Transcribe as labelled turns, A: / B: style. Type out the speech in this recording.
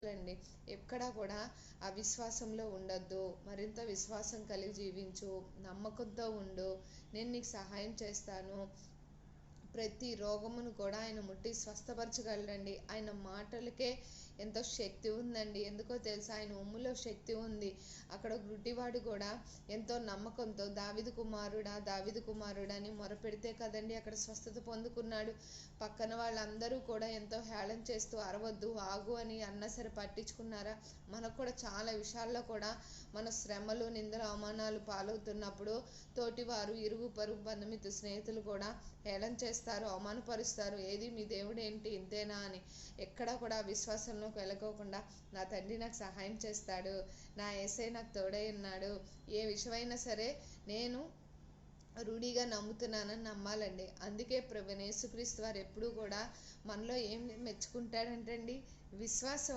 A: అండి. ఎక్కడా కూడా అవిశ్వాసంలో ఉండొద్దు. మరింత విశ్వాసం కలిగి జీవించు, నమ్మకంతో ఉండు, నేను నీకు సహాయం చేస్తాను. ప్రతి రోగమును కూడా ఆయన ముట్టి స్వస్థపరచగలడండి. ఆయన మాటలకే ఎంతో శక్తి ఉందండి. ఎందుకో తెలుసా, ఆయన ఉమ్ములో శక్తి ఉంది. అక్కడ గుడ్డివాడు కూడా ఎంతో నమ్మకంతో దావీదు కుమారుడా అని మొరపెడితే కదండి అక్కడ స్వస్థత పొందుకున్నాడు. పక్కన వాళ్ళందరూ కూడా ఎంతో హేళన చేస్తూ అరవద్దు, ఆగు అని అన్నా సరే పట్టించుకున్నారా? మనకు కూడా చాలా విషయాల్లో కూడా మన శ్రమలు, నిందలు, అవమానాలు పాలవుతున్నప్పుడు తోటివారు, ఇరుగు పొరుగు, బంధుమిత్ర, స్నేహితులు కూడా హేళన చేస్తారు, అవమానపరుస్తారు. ఏది మీ దేవుడు ఏంటి ఇంతేనా అని. ఎక్కడా కూడా విశ్వాసంలోకి వెళ్ళకోకుండా నా తండ్రి నాకు సహాయం చేస్తాడు, నా యేసయ్య నాకు తోడై ఉన్నాడు, ఏ విషయమైనా సరే నేను రూఢిగా నమ్ముతున్నానని నమ్మాలండి. అందుకే ప్రభువైన యేసుక్రీస్తు వారు ఎప్పుడూ కూడా మనలో ఏం మెచ్చుకుంటాడంటండి, విశ్వాసం